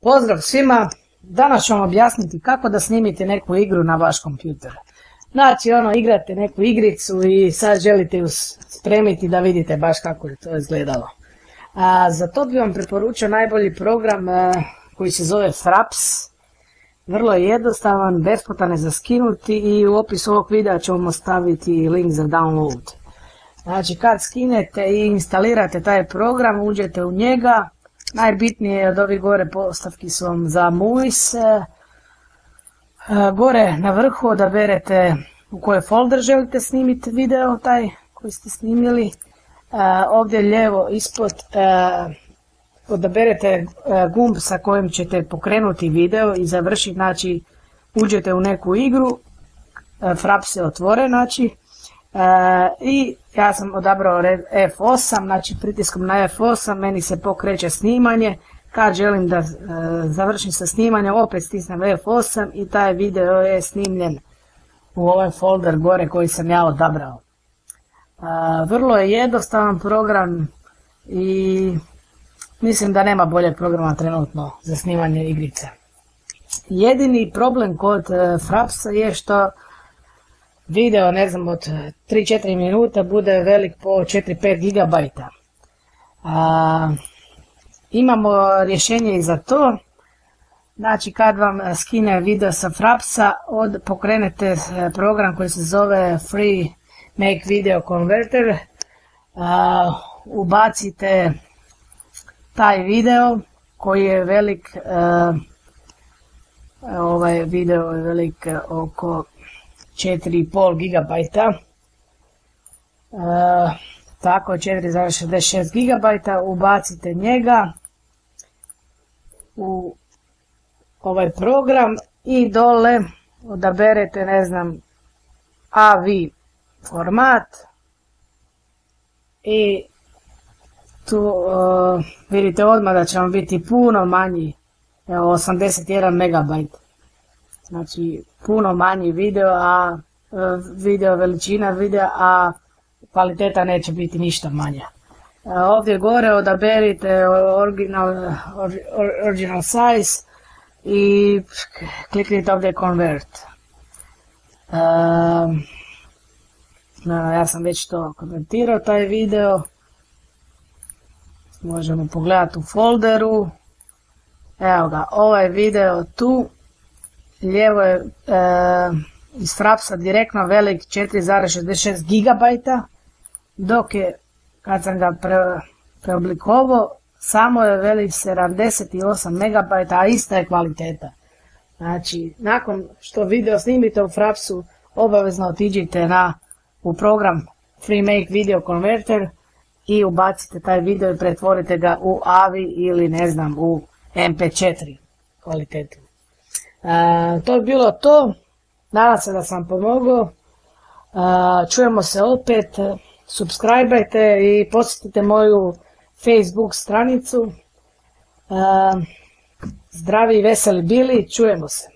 Pozdrav svima, danas ću vam objasniti kako da snimite neku igru na vaš kompjuter. Znači igrate neku igricu i sad želite ju spremiti da vidite baš kako je to izgledalo. Za to bi vam preporučio najbolji program koji se zove Fraps. Vrlo je jednostavan, besplatan je za skinuti i u opisu ovog videa ću vam ostaviti link za download. Znači kad skinete i instalirate taj program, uđete u njega. Najbitnije od ovih gore postavki su vam za movies. Gore na vrhu odaberete u koji folder želite snimiti video taj koji ste snimili. Ovdje lijevo ispod odaberete gumb sa kojim ćete pokrenuti video i završiti, znači uđete u neku igru, Fraps se otvore, znači i ja sam odabrao F8, znači pritiskom na F8 meni se pokreće snimanje. Kad želim da završim sa snimanjem, opet stisnem F8 i taj video je snimljen u ovaj folder gore koji sam ja odabrao. Vrlo je jednostavan program i mislim da nema boljeg programa trenutno za snimanje igrice. Jedini problem kod Frapsa je što video, ne znam, od 3-4 minuta bude velik po 4-5 gigabajta. Imamo rješenje i za to. Znači kad vam skine video sa Frapsa, pokrenete program koji se zove Free Make Video Converter. Ubacite taj video koji je velik, ovaj video je velik oko 4,5 gigabajta, tako 4,66 gigabajta, ubacite njega u ovaj program i dole odaberete, ne znam, AV format i tu vidite odmah da će vam biti puno manji, evo 81 megabajt. Znači puno manji video, veličina videa, a kvaliteta neće biti ništa manja. Ovdje gore odaberite original size i kliknite ovdje convert. Ja sam već to konvertirao taj video. Možemo pogledati u folderu. Evo ga, ovaj video tu. Lijevo je iz Frapsa direktno velik 4,66 gigabajta, dok je kad sam ga preoblikovao samo je velik 78 megabajta, a ista je kvaliteta. Znači nakon što video snimite u Frapsu, obavezno otiđite u program Free Make Video Converter i ubacite taj video i pretvorite ga u AVI ili ne znam u MP4 kvalitetu. To je bilo to, nadam se da sam pomogao, čujemo se opet, subscribeajte i posjetite moju Facebook stranicu. Zdravi i veseli bili, čujemo se.